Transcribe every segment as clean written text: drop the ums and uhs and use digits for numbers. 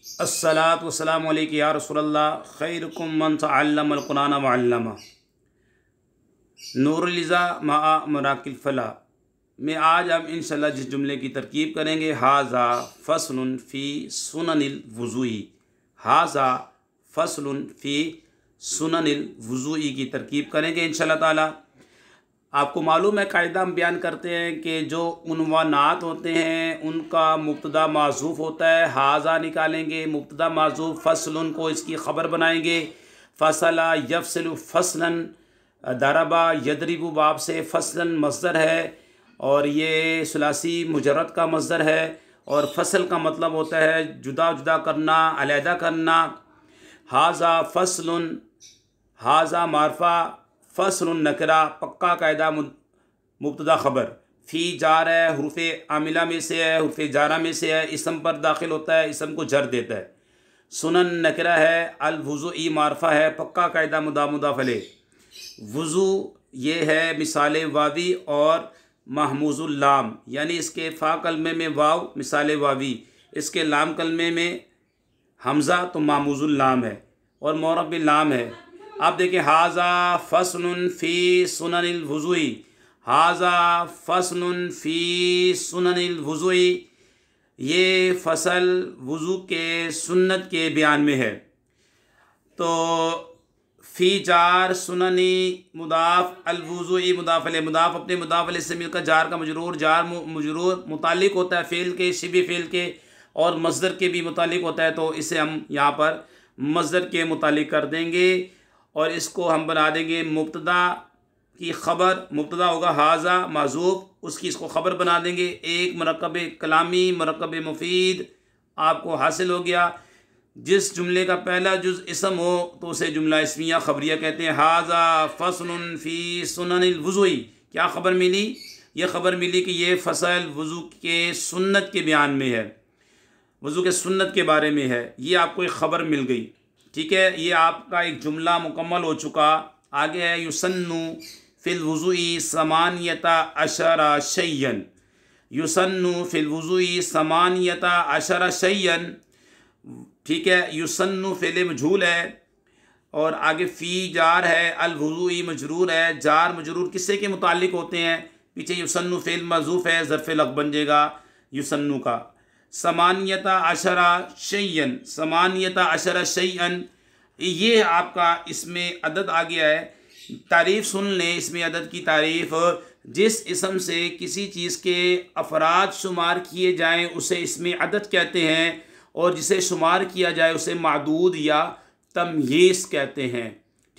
अस्सलातु वस्सलामु अलैका या रसूलल्लाह खैरुकुम मन तअल्लमल कुरान व अल्लमा। नूरुलिज़ा मआ मराकिल फला में आज हम इंशाल्लाह जिस जुमले की तरकीब करेंगे, हाज़ा फ़स्लुन फ़ी सुननिल वुज़ूई। हाज़ा फ़स्लुन फ़ी सुननिल वुज़ूई की तरकीब करेंगे इंशाल्लाह ताला। आपको मालूम है, कायदा हम बयान करते हैं कि जो उन्वानात होते हैं उनका मुब्तदा माज़ूफ़ होता है। हाज़ा निकालेंगे, मुब्तदा माज़ूफ़, फ़स्लुन को इसकी ख़बर बनाएंगे। फ़सला यफ़सिलु फ़स्लन, दरबा यदरिबु बाब से फ़स्लन मस्दर है और ये सुलासी मुजर्रद का मस्दर है। और फ़सल का मतलब होता है जुदा जुदा करना, अलहदा करना। हाज़ा फ़स्लुन, हाज़ा मारफ़ा, फ़स्लुन नकरा, पक्का कायदा मुब्तदा ख़बर। फ़ी जार है, हुर्फ़े आमिला में से है, हुर्फ़े जारा में से है, इसम पर दाखिल होता है, इसम को जर देता है। सुनन नकरा है, अल वुज़ूई मारफ़ा है, पक्का कायदा मुदाफ़ अलैह। वुज़ू ये है मिसाल वावी और महमूज़ुल लाम, यानी इसके फ़ा कलमे में वाव मिसाल वावी, इसके लाम कलमे में हमज़ा तो महमूज़ुल लाम है और मौरब बिल लाम है। आप देखें, हाज़ा फ़स्लुन फ़ी सुननिल वुज़ूई, हाज़ा फ़स्लुन फ़ी सुननिल वुज़ूई, ये फ़सल वुज़ू के सुन्नत के बयान में है। तो फ़ी जार सुननी मुदाफ़, अल वुज़ूई मुदाफ़ अलैह, मुदाफ़ अपने मुदाफ़ अलैह से मिलकर जार का मजरूर, जार मजरूर मुतालिक होता है फ़ेल के, शिबे फ़ेल के और मस्दर के भी मुतालिक होता है। तो इसे हम यहाँ पर मस्दर के मुतालिक कर देंगे और इसको हम बना देंगे मुब्तदा की ख़बर। मुब्तदा होगा हाज़ा माज़ूफ़, उसकी इसको ख़बर बना देंगे। एक मरकब कलामी, मरकब मुफीद आपको हासिल हो गया। जिस जुमले का पहला जुज़ इसम हो तो उसे जुमला इस्मिया ख़बरिया कहते हैं। हाज़ा फ़स्लुन फ़ी सुननिल वुज़ूई, क्या ख़बर मिली? ये ख़बर मिली कि ये फ़सल वुज़ू के सुन्नत के बयान में है, वुज़ू के सुन्नत के बारे में है। ये आपको एक ख़बर मिल गई, ठीक है। ये आपका एक जुमला मुकम्मल हो चुका। आगे है युसन्नु फ़िल वुज़ूई समानियता अशरा शय्यन। युसन्नु फ़िल वुज़ूई समानियता अशरा शय्यन, ठीक है। युसन्नु फ़ेल मजहूल है और आगे फ़ी जार है, अल वुज़ूई मजरूर है। जार मजरूर किससे के मुतालिक होते हैं? पीछे युसन्नु फ़ेल मज़ूफ़ है, ज़र्फ़ लक़ बन जाएगा युसन्नु का। समानियता अशरा शय्यन, समानियता अशरा शय्यन, ये आपका इसमें अदद आ गया है। तारीफ़ सुन लें, इसमें अदद की तारीफ़, जिस इसम से किसी चीज़ के अफराद शुमार किए जाएं उसे इसमें अदद कहते हैं और जिसे शुमार किया जाए उसे मादूद या तमयीज़ कहते हैं,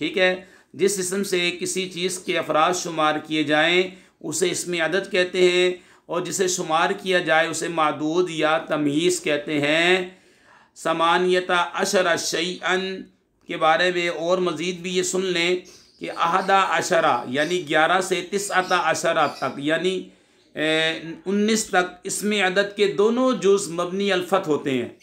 ठीक है। जिस इसम से किसी चीज़ के अफराद शुमार किए जाएं उसे इसमें अदद कहते हैं और जिसे शुमार किया जाए उसे मादूद या तमयीज़ कहते हैं। समानियता अशरा शैअन के बारे में और मज़ीद भी ये सुन लें कि अहदा अशरा यानी 11 से तिस्अता अशरा तक यानी 19 तक इसमें अदद के दोनों जुज़ मबनी अल्फ़त होते हैं।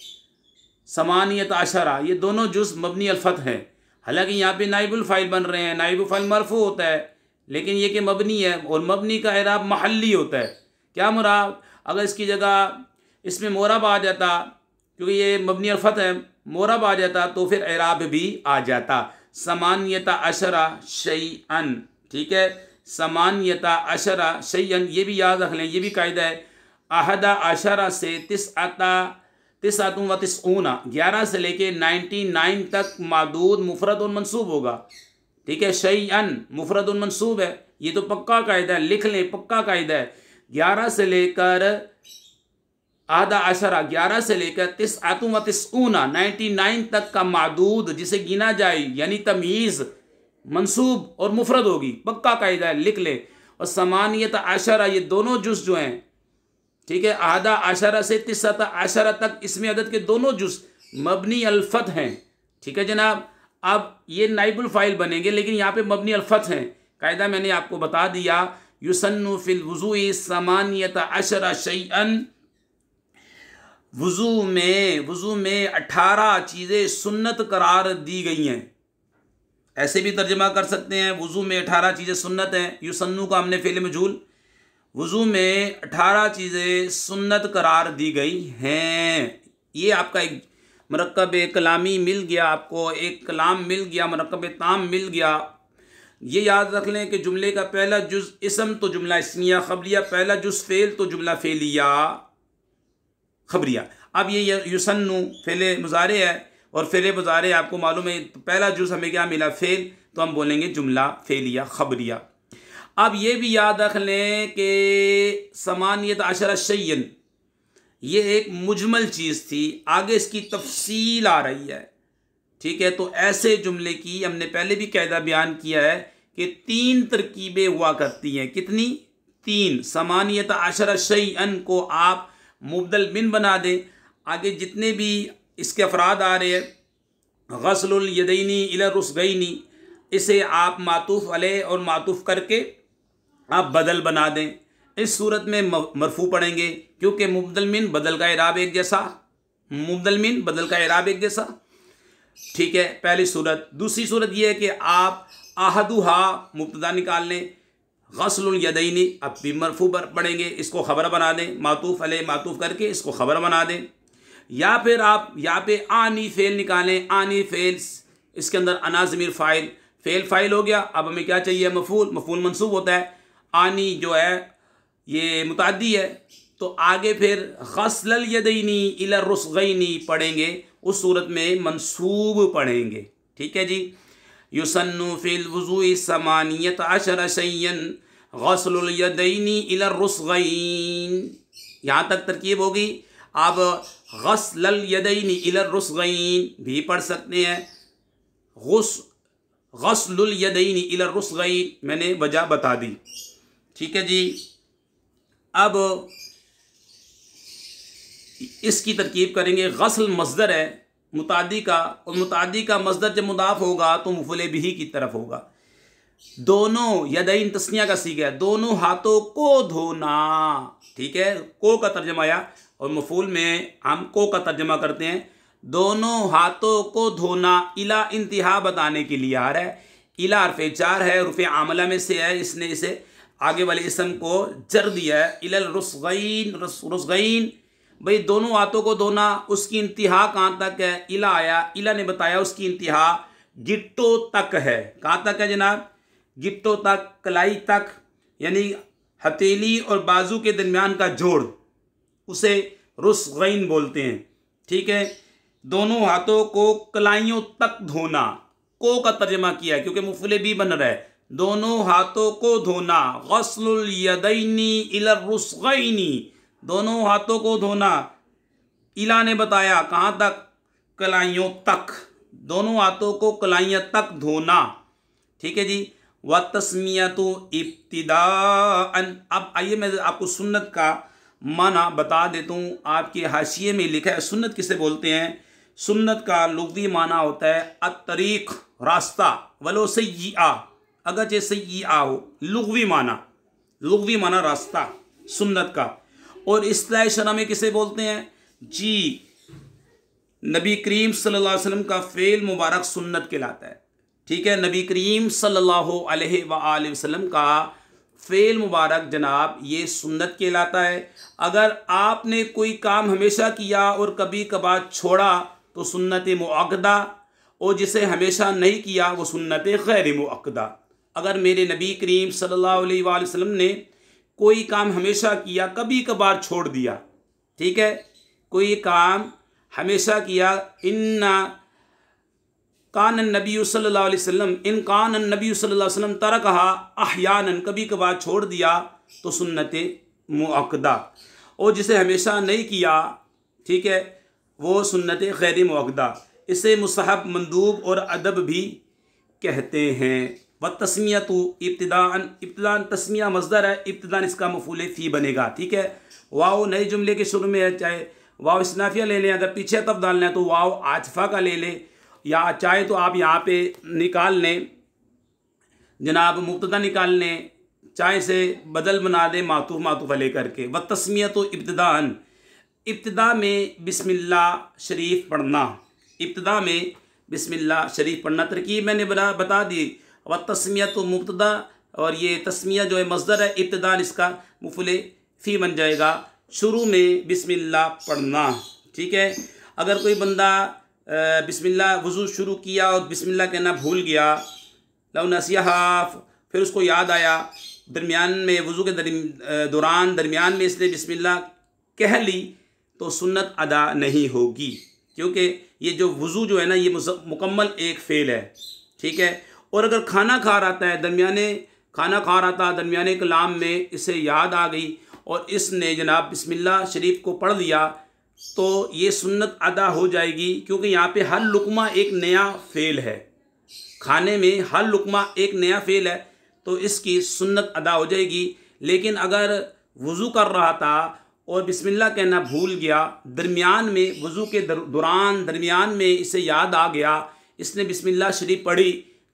समानियत अशरा ये दोनों जुज़ मबनी अल्फ़त हैं। हालांकि यहाँ पे नाइबुल फ़ाइल बन रहे हैं, नाइबुल फ़ाइल मरफ़ू होता है, लेकिन ये कि मबनी है और मबनी का इराब महल्ली होता है। क्या मुराद? अगर इसकी जगह इसमें मोरब आ जाता, क्योंकि ये मबनी अल्फ़त है, मोरब आ जाता तो फिर इराब भी आ जाता। समानियता अशरा शैअन, ठीक है। समानियता अशरा शैअन, ये भी याद रख लें, ये भी कायदा है। अहदा अशरा से तिस्अतुन व तिस्ऊना, 11 से लेके 99 तक मादूद मुफरद और मंसूब होगा, ठीक है। शैअन मुफरद और मंसूब है, ये तो पक्का कायदा है, लिख लें, पक्का कायदा है। 11 से लेकर आधा अशरा, 11 से लेकर तिस्अतुन व तिस्ऊना 99 तक का मादूद जिसे गिना जाए यानी तमीज़ मंसूब और मुफरद होगी, पक्का कायदा है, लिख ले। और समानियत अशरा ये दोनों जुज़ जो हैं, ठीक है, आधा अशरा से तिस्अता अशरा तक इसमें अदद के दोनों जुज़ मबनी अल्फ़त हैं, ठीक है जनाब। अब ये नाइबुल फ़ाइल बनेंगे लेकिन यहाँ पे मबनी अल्फ़त हैं। कायदा मैंने आपको बता दिया, युसन्नु फ़िल वुज़ूई समानियत अशरा शैअन, वुज़ू में 18 चीज़ें सुन्नत करार दी गई हैं। ऐसे भी तर्जमा कर सकते हैं, वुज़ू में 18 चीज़ें सुन्नत हैं। युसन्नु का हमने फ़ेल मजहूल, वुज़ू में 18 चीज़ें सुन्नत करार दी गई हैं। ये आपका एक मरकब कलामी मिल गया, आपको एक कलाम मिल गया, मरकब ताम मिल गया। ये याद रख लें कि जुमले का पहला जुज़ इसम तो जुमला इस्मिया खबरिया, पहला जुज़ फ़ेल तो जुमला फ़ेलिया खबरिया। अब ये युसन्नु फ़ेल मुज़ारे है और फ़ेल मुज़ारे आपको मालूम है पहला जुज़ हमें क्या मिला फ़ेल, तो हम बोलेंगे जुमला फ़ेलिया खबरिया। अब ये भी याद रख लें कि समानियत अशरा शय्यन ये एक मुजमल चीज़ थी, आगे इसकी तफसील आ रही है। ठीक है, तो ऐसे जुमले की हमने पहले भी कायदा बयान किया है कि 3 तरकीबें हुआ करती हैं। कितनी? 3। समानियत अशरा शय्यन को आप मुबदल मिन बना दें। आगे जितने भी इसके अफराद आ रहे हैं, गस्लुल यदैनी इला रुस्गैनी, इसे आप मातूफ़ अलैह और मातूफ़ करके आप बदल बना दें। इस सूरत में मरफू पढ़ेंगे क्योंकि मुबदल मिन बदल का इराब एक जैसा, मुबदल मिन बदल का इराब एक जैसा। ठीक है, पहली सूरत। दूसरी सूरत यह है कि आप आहदुहा मुब्तदा निकाल लें, गस्लुल यदैनी अब भी मरफू पढ़ेंगे, इसको ख़बर बना दें, मातूफ़ अलैह मातूफ़ करके इसको ख़बर बना दें। या फिर आप यहाँ पे आनी फ़ेल निकालें, आनी फ़ेल इसके अंदर अना ज़मीर फ़ाइल, फ़ेल फ़ाइल हो गया। अब हमें क्या चाहिए? मफ़ूल, मफ़ूल मंसूब होता है। आनी जो है ये मुताद्दी है, तो आगे फिर गस्लल यदैनी इला रुस्गैनी पढ़ेंगे, उस सूरत में मंसूब पढ़ेंगे। ठीक है जी। युसन्नु फिल वुज़ूइ समानियत अशरा शय्यन गस्लुल यदैनी इला रुस्गैन, यहाँ तक तरकीब होगी। अब गस्लल यदैनी इला रुस्गैन भी पढ़ सकते हैं, गस्लुल यदैनी इला रुस्गैन मैंने वजह बता दी। ठीक है जी। अब इसकी तरकीब करेंगे। गस्ल मस्दर है मुतादी का, और मुतादी का मस्दर जब मुदाफ होगा तो मुफ़ूल बिही की तरफ होगा। दोनों यदैन तस्निया का सीगा है, दोनों हाथों को धोना। ठीक है, को का तर्जमा आया और मफ़ूल में हम को का तर्जमा करते हैं। दोनों हाथों को धोना इला इंतहा बताने के लिए आ रहा है। इला हर्फ़े जार है, रुफ़े आमला में से है, इसने इसे आगे वाले इसम को जर दिया है। इलल रुस्गैन, रुस्गैन भाई दोनों हाथों को धोना, उसकी इंतहा कहाँ तक है? इला आया, इला ने बताया उसकी इंतहा गिट्टों तक है। कहाँ तक है जनाब? गिट्टों तक, कलाई तक, यानी हथेली और बाजू के दरमियान का जोड़, उसे रुस्गैन बोलते हैं। ठीक है, दोनों हाथों को कलाइयों तक धोना, को का तर्जमा किया क्योंकि मुफ़ूल भी बन रहा है। दोनों हाथों को धोना, गस्लुल यदैनी इला रुस्गैनी, दोनों हाथों को धोना। इला ने बताया कहाँ तक? कलाइयों तक, दोनों हाथों को कलाइयों तक धोना। ठीक है जी। व तस्मियतु इब्तिदाअन, अब आइए मैं आपको सुन्नत का माना बता देता हूँ। आपके हाशिए में लिखा है सुन्नत किसे बोलते हैं। सुन्नत का लुग़वी माना होता है अत-तरीक़, रास्ता, वलो सय्यिआ, अगरचे सय्यिआ हो, लुग़वी माना रास्ता सुन्नत का। और इस्तिलाह शरअ में किसे बोलते हैं जी? नबी करीम सल्लल्लाहु अलैहि वसल्लम का फ़ेल मुबारक सुन्नत कहलाता है। ठीक है, नबी करीम सल्लल्लाहु अलैहि वसल्लम का फ़ेल मुबारक जनाब ये सुन्नत कहलाता है। अगर आपने कोई काम हमेशा किया और कभी कभार छोड़ा तो सुन्नत मुअक्कदा, और जिसे हमेशा नहीं किया वो सुन्नत गैर मुअक्कदा। अगर मेरे नबी करीम सल्लल्लाहु अलैहि वसल्लम ने कोई काम हमेशा किया, कभी कभार छोड़ दिया, ठीक है, कोई काम हमेशा किया, इन्ना कान नबी सल्लल्लाहु अलैहि वसल्लम, इन कान नबी सल्लल्लाहु अलैहि वसल्लम तरकहा अहयानन, कभी कभार छोड़ दिया तो सुन्नत मुअक्कदा। और जिसे हमेशा नहीं किया, ठीक है, वो सुन्नत गैर मुअक्कदा। इसे मुस्तहब, मंदूब और अदब भी कहते हैं। व तस्मियतु इब्तिदाअन, इब्तिदाअन तस्मिया मज़दर है, इब्तिदाअन इसका मफ़ूल फ़ी बनेगा। ठीक है, वाव नए जुमले के शुरू में है, चाहे वाव इस्नाफिया ले लें, अगर पीछे तब डालना है तो वाव आतिफ़ा का ले लें, या चाहे तो आप यहाँ पे निकाल लें जनाब, मुब्तदा निकाल लें, चाहे से बदल बना दें मातूफ़ मातूफ़ ले करके। व तस्मियतु इब्तिदाअन, इब्तिदा में बिस्मिल्लाह शरीफ पढ़ना, इब्तिदा में बिस्मिल्लाह शरीफ पढ़ना। तरकीब मैंने बता दी। व तस्मियतु मुब्तदा, और ये तस्मिया जो है मज़दर है, इब्तिदान इसका मफ़ूल फ़ी बन जाएगा। शुरू में बिस्मिल्लाह पढ़ना। ठीक है, अगर कोई बंदा बिस्मिल्लाह वज़ू शुरू किया और बिस्मिल्लाह कहना भूल गया, लव नसिया, फिर उसको याद आया दरमियान में वज़ू के दरमियान में इसने बिस्मिल्लाह कह ली, तो सुन्नत अदा नहीं होगी, क्योंकि ये जो वज़ू जो है ना ये मुकम्मल एक फ़ेल है, ठीक है। और अगर खाना खा रहा है, खाना खा रहा था दरमियाने कलाम में इसे याद आ गई और इसने जनाब बिस्मिल्लाह शरीफ को पढ़ लिया, तो ये सुन्नत अदा हो जाएगी, क्योंकि यहाँ पे हर लुकमा एक नया फ़ेल है, खाने में हर लुकमा एक नया फ़ेल है, तो इसकी सुन्नत अदा हो जाएगी। लेकिन अगर वज़ू कर रहा था और बिस्मिल्लाह कहना भूल गया, दरमियान में वज़ू के दरमियान में इसे याद आ गया, इसने बिस्मिल्लाह शरीफ पढ़ी,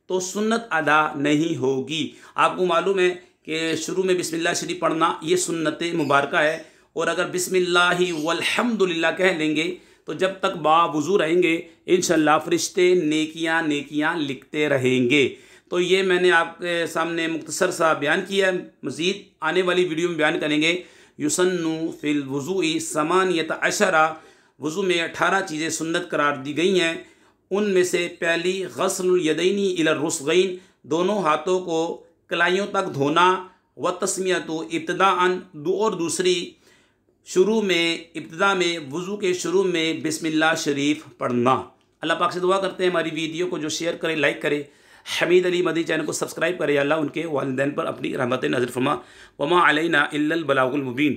तो सुन्नत अदा नहीं होगी। आपको मालूम है कि शुरू में बिस्मिल्लाह शरीफ पढ़ना ये सुन्नत मुबारका है, और अगर बिस्मिल्लाहि वल्हम्दुलिल्लाह कह लेंगे तो जब तक बावुज़ू रहेंगे इंशाअल्लाह फ़रिश्ते नेकियां लिखते रहेंगे। तो ये मैंने आपके सामने मुख्तसर सा बयान किया है, मज़ीद आने वाली वीडियो में बयान करेंगे। युसन्नु फ़िल वुज़ूइ समानियत अशरा, वज़ू में 18 चीज़ें सुन्नत करार दी गई हैं। उनमें से पहली गस्लुल यदैनी इलर रुस्गैन, दोनों हाथों को कलाइयों तक धोना, व तस्मियतु इब्तिदाअन, और दूसरी शुरू में इब्तिदा में वज़ू के शुरू में बिस्मिल्लाह शरीफ पढ़ना। अल्लाह पाक से दुआ करते हैं हमारी वीडियो को जो शेयर करे, लाइक करे, हमीद अली मदनी चैनल को सब्सक्राइब करे, अल्लाह उनके वालिदैन पर अपनी रहमत नज़र फरमा। वमा अलैना इल्लल बलागुल मुबीन।